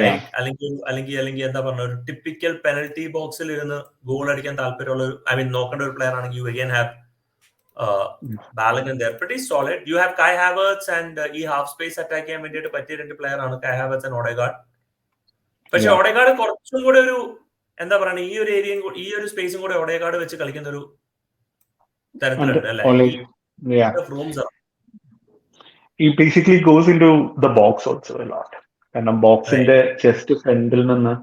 like അല്ലെങ്കിൽ എന്താ പറഞ്ഞ ഒരു ടിപ്പിക്കൽ പെനൽറ്റി ബോക്സിൽ ഇരുന്ന് ഗോൾ അടിക്കാൻ താല്പര്യമുള്ള നോക്കേണ്ട ഒരു പ്ലെയർ ആണെങ്കിൽ you again have Balogun there. Pretty solid. You have Kai Havertz and ഈ ഹാഫ് സ്പേസ് അറ്റാക്ക് ചെയ്യാൻ വേണ്ടിയിട്ട് പറ്റിയ രണ്ട് പ്ലെയർ ആണ് Kai Havertz and Odegaard. പക്ഷെ Odegaard കുറച്ചും കൂടെ ഒരു എന്താ പറയുക ഈ ഒരു ഏരിയയും ഈ ഒരു സ്പേസും കൂടെ Odegaard വെച്ച് കളിക്കുന്ന ഒരു തരത്തിലുണ്ട് അല്ലേ? He basically goes into the box also a lot. കാരണം ബോക്സിന്റെ ജസ്റ്റ് ഫ്രണ്ടിൽ നിന്ന്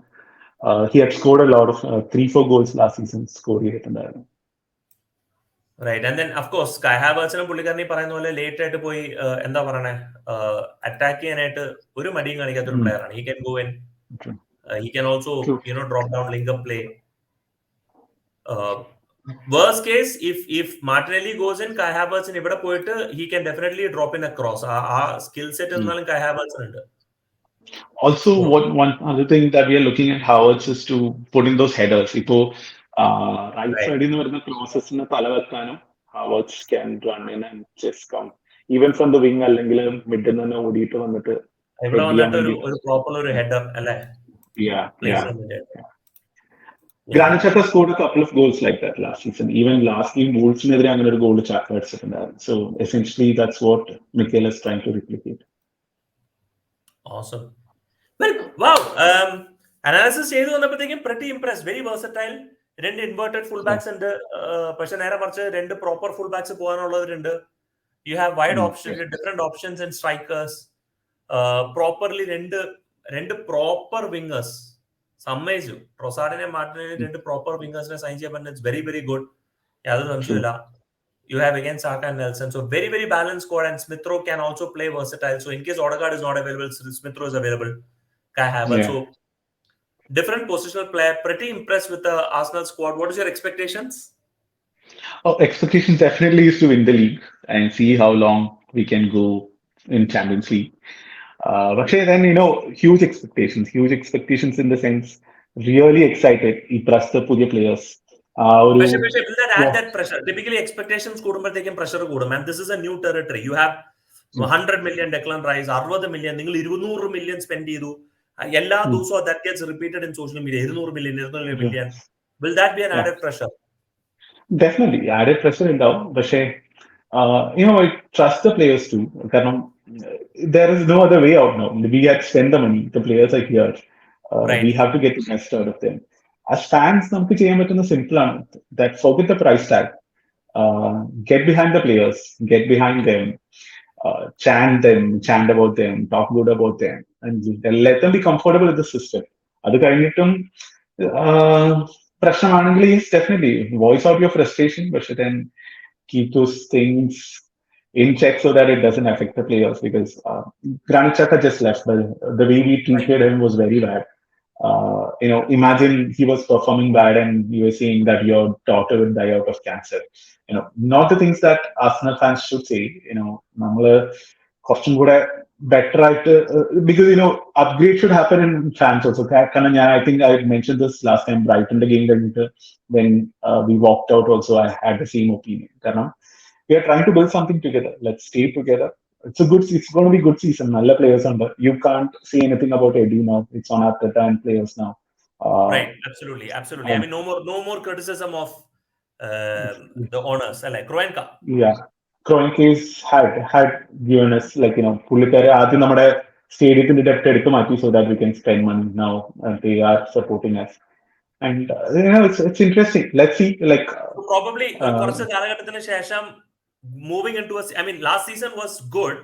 he had scored a lot of 3-4 goals last season score ചെയ്തിട്ടുണ്ടായിരുന്നു. Right, and then of course Kai Havertzനും പുള്ളിക്കാരനെ പറയുന്ന പോലെ ലേറ്റ് ആയിട്ട് പോയി എന്താ പറയണേ അറ്റാക്ക് ചെയ്യാനായിട്ട് ഒരു മടിയും കാണിക്കാത്ത ഒരു പ്ലെയർ ആണ്. He can go in. He can also drop down, link up play. Worst case, if Martinelli goes in, Kai Havertz ഇവിടെ പോയിട്ട് he can definitely drop in a cross. ആ skill set എന്നാലും Kai Havertz ഉണ്ട്. Also, one other thing that we are looking at Havertz is to put in those headers. ഇപ്പോ right സൈഡിൽ നിന്ന് വരുന്ന ക്രോസസിന് തല വെക്കാനും Havertz can run in and just come even from the wing അല്ലെങ്കിൽ middle നിന്ന് ഓടിയിട്ട് വന്നിട്ട് ഇവിടെ വന്നിട്ട് ഒരു പ്രോപ്പർ ഒരു ഹെഡർ അല്ലേ? Granit Xhaka scored a couple of goals like that last season. Even last game Wolves-നെതിരെ അങ്ങനെ ഒരു ഗോൾ ചാക്ക അടിച്ചിട്ടുണ്ടായിരുന്നു. So essentially that's what Mikel is trying to replicate. Awesome. Well, wow. Analysis ചെയ്തു വന്നപ്പോഴത്തേക്കും pretty impressed. Very versatile. രണ്ട് inverted full backs ഉണ്ട്. പക്ഷെ നേരെ മറിച്ച് രണ്ട് പ്രോപ്പർ ഫുൾ ബാക്സ് പോകാനുള്ളവരുണ്ട്. You have wide options, different options and strikers. Properly രണ്ട് പ്രോപ്പർ വിങ്ങേഴ്സ് സമ്മതിച്ചു. ട്രൊസാർഡിനെ മാർട്ടിനെയും രണ്ട് പ്രോപ്പർ വിങ്ങേഴ്സിനെ സൈൻ ചെയ്യാൻ പറ്റുന്നത് വെരി വെരി ഗുഡ്. യാതൊരു സംശയമില്ല. You have again Saka and Nelson. So very, very balanced squad, and Smith Rowe can also play versatile. So in case Odegaard is not available, Smith Rowe is available. Kai Havertz. So different positional player. Pretty impressed with the Arsenal squad. What is your expectations? Expectations definitely is to win the league and see how long we can go in Champions League. But then, huge expectations in the sense, really excited. We trust the pudiya players. Will that add that pressure? Typically, expectations കൂടുമ്പോഴത്തേക്കും pressure കൂടും. And this is a new territory. You have 100 million Declan Rice, 60 million. നിങ്ങൾ 200 million spend ചെയ്തു. എല്ലാ ദിവസവും that gets repeated in social media. 200 million. Will that be an added pressure? Definitely, added pressure ഉണ്ടാവും. പക്ഷേ I trust the players too. കാരണം there is no other way out now. We had spent the money. The players are here. We have to get the best out of them. As fans, നമുക്ക് ചെയ്യാൻ പറ്റുന്ന simple ആണ്. That forget the price tag. Get behind the players. Get behind them. Chant about them. Talk good about them. And let them be comfortable with the system. അത് കഴിഞ്ഞിട്ടും പ്രശ്നമാണെങ്കിൽ yes, definitely voice out your frustration, but then keep those things in check so that it doesn't affect the players, because Granit Xhaka just left, but the way we treated him was very bad. Imagine he was performing bad and you were saying that your daughter will die out of cancer. Not the things that Arsenal fans should say. നമ്മള് കുറച്ചും കൂടെ better ആയിട്ട്, because upgrade should happen in fans also. കാരണം I think I mentioned this last time, Brighton the game കഴിഞ്ഞിട്ട് when we walked out also I had the same opinion. കാരണം we are trying to build something together. Let's stay together. It's going to be good season. Nalla players under. You can't say anything about Eddie now. It's on Arteta and players now. Right. Absolutely. I mean, no more criticism of the owners. Like Kroenka. Yeah. Kroenka's had given us പുള്ളിക്കാരെ ആദ്യം നമ്മുടെ സ്റ്റേഡിയത്തിന്റെ ഡെപ്റ്റ് എടുത്ത് മാറ്റി so that we can spend money now, and they are supporting us. And it's interesting. Let's see. So probably കുറച്ച് കാലഘട്ടത്തിന് ശേഷം moving into last season was good,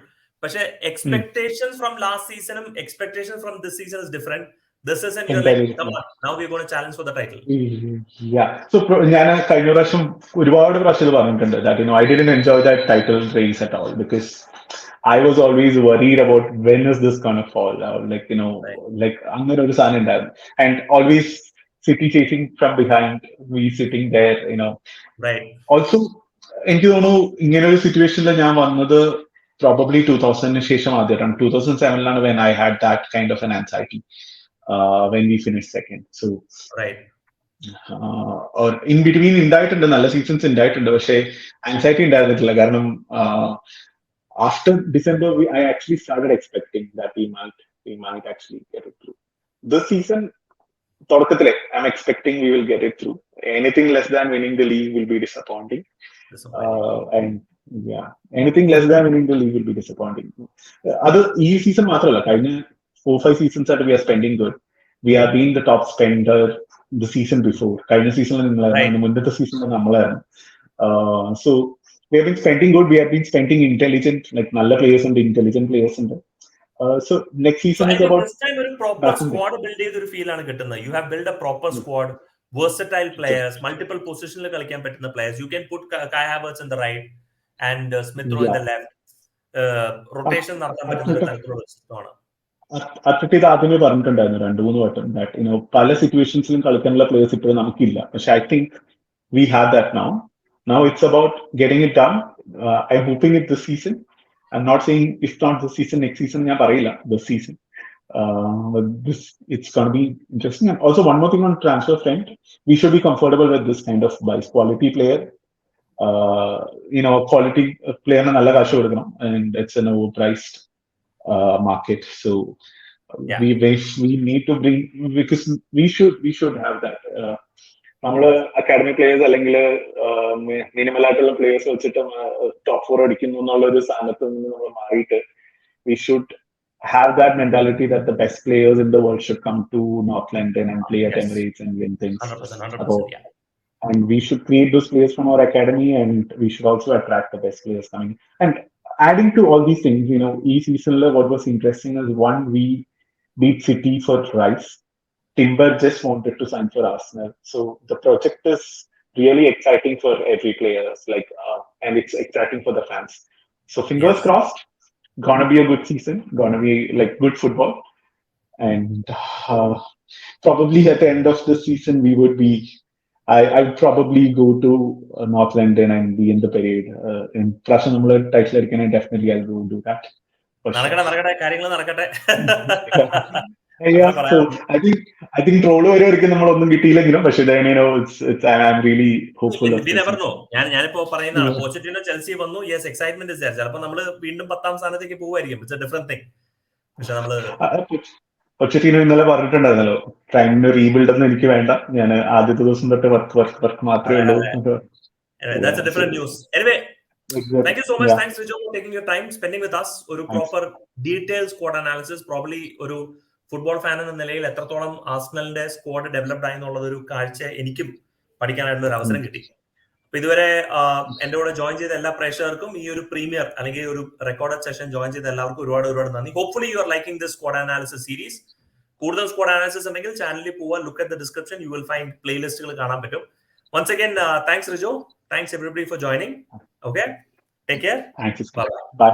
but expectations from last season and expectations from this season is different. This season you're like, come on, now we're going to challenge for the title. Yeah. So ഞാൻ കഴിഞ്ഞ പ്രാവശ്യം ഒരുപാട് പ്രാവശ്യം പറഞ്ഞിട്ടുണ്ട് that I didn't enjoy that title race at all, because I was always worried about when is this going to fall out, അങ്ങനെ ഒരു സാധനം ഉണ്ടായിരുന്നു, and always City chasing from behind, we sitting there, right. Also എനിക്ക് തോന്നുന്നു ഇങ്ങനെ ഒരു സിറ്റുവേഷനിൽ ഞാൻ വന്നത് പ്രോബബ്ലി 2000 ശേഷം ആദ്യമായിട്ടാണ്. 2007 when I had that kind of an anxiety when we finished second. So right. or in between ഉണ്ടായിട്ടുണ്ട്, നല്ല സീസൺസ് ഉണ്ടായിട്ടുണ്ട്. പക്ഷേ ആൻസൈറ്റി ഉണ്ടായിരുന്നിട്ടില്ല. കാരണം after December, I actually started expecting that we might actually get it through. This season, തുടക്കത്തിലെ I'm expecting we will get it through. Anything less than winning the league will be disappointing. And yeah, anything less than winning the league will be disappointing. അത് ഈ season മാത്രമല്ല, കഴിഞ്ഞ 4-5 seasons ആയിട്ട് we are spending good. We have been the top spender the season before. കഴിഞ്ഞ സീസണിൽ നിങ്ങളായിരുന്നു, മുന്നത്തെ സീസണിൽ നമ്മളായിരുന്നു. So we have been spending good. We have been spending intelligent, like നല്ല players ഉണ്ട്, intelligent players ഉണ്ട്. So next season is about this time a proper squad build ചെയ്തൊരു feel ആണ് കിട്ടുന്നത്. You have built a proper squad, versatile players, multiple positions കളിക്കാൻ പറ്റുന്ന players. You can put Kai Havertz in the right and Smith Rowe in the left. Rotation നടത്താൻ പറ്റുന്ന ഒരു തരത്തിലുള്ള സിസ്റ്റമാണ്. അർട്ടറ്റ ഇത് ആദ്യമേ പറഞ്ഞിട്ടുണ്ടായിരുന്നു 2-3 വട്ടം that പല സിറ്റുവേഷൻസിലും കളിക്കാനുള്ള പ്ലേയേഴ്സ് ഇപ്പോഴും നമുക്കില്ല. പക്ഷെ I think we have that now. Now it's about getting it done. I'm hoping it this season. I'm not saying if not this season, next season ഞാൻ പറയില്ല, this season. But it's going to be interesting. And also one more thing on transfer front, we should be comfortable with this kind of buys. Quality player, quality player നല്ല കാശ് കൊടുക്കണം, and it's an overpriced market. So we need to bring, because we should have that. നമ്മള് academy players അല്ലെങ്കിൽ minimal ആയിട്ടുള്ള players വെച്ചിട്ട് top 4 അടിക്കുന്നു എന്നുള്ള ഒരു സ്ഥാനത്ത് നിന്ന് നമ്മൾ മാറിയിട്ട് we should have that mentality that the best players in the world should come to North London and play at Emirates and win things. 100%, yeah. And we should create those players from our academy, and we should also attract the best players coming. And adding to all these things, each season what was interesting is, one, we beat City for Rice. Timber just wanted to sign for Arsenal. So the project is really exciting for every player, and it's exciting for the fans. So fingers crossed. Gonna be a good season, gonna be good football, and probably at the end of the season we would be, I'd probably go to North London and be in the parade. In Prashanamula title, definitely I'll go do that. Yeah, so I think troll വരെ ഒരിക്കലും നമ്മളൊന്നും കിട്ടിയില്ലെങ്കിലും, പക്ഷേ I'm really hopeful of we never know. ഞാനിപ്പോ പറയുന്നതാണ്, Pochettino Chelsea വന്നു, yes excitement is there. ചിലപ്പോൾ നമ്മള് വീണ്ടും 10ാം സ്ഥാനത്തേക്ക് പോകുമായിരിക്കും. It's a different thing. പക്ഷെ നമ്മള് പോച്ചറ്റിനോ ഇന്നലെ പറഞ്ഞിട്ടുണ്ടായിരുന്നല്ലോ, ടൈമിന് റീബിൽഡ് ഒന്നും എനിക്ക് വേണ്ട, ഞാൻ ആദ്യത്തെ ദിവസം തൊട്ട് വർക്ക് മാത്രമേ ഉള്ളൂ. That's a different news. Anyway, thank you so much. Thanks Rejoe for taking your time spending with us. ഒരു proper detailed squad analysis, probably ഒരു ഫുട്ബോൾ ഫാൻ എന്ന നിലയിൽ എത്രത്തോളം ആർസണലിന്റെ സ്ക്വാഡ് ഡെവലപ്ഡ് ആയി എന്നുള്ളത് ഒരു കാഴ്ച എനിക്കും പഠിക്കാനായിട്ടുള്ള ഒരു അവസരം കിട്ടി. അപ്പൊ ഇതുവരെ എന്റെ കൂടെ ജോയിൻ ചെയ്ത എല്ലാ പ്രേക്ഷകർക്കും ഈ ഒരു പ്രീമിയർ അല്ലെങ്കിൽ ഒരു റെക്കോർഡഡ് സെഷൻ ജോയിൻ ചെയ്ത എല്ലാവർക്കും ഒരുപാട് നന്ദി. Hopefully you are liking this squad analysis series. കൂടുതൽ സ്ക്വാഡ് അനാലിസിസ് ഉണ്ടെങ്കിൽ ചാനലിൽ പോവുക, look at the description, you will find പ്ലേലിസ്റ്റുകൾ കാണാൻ പറ്റും. Once again thanks Rijo, thanks everybody for joining. Okay, take care, by.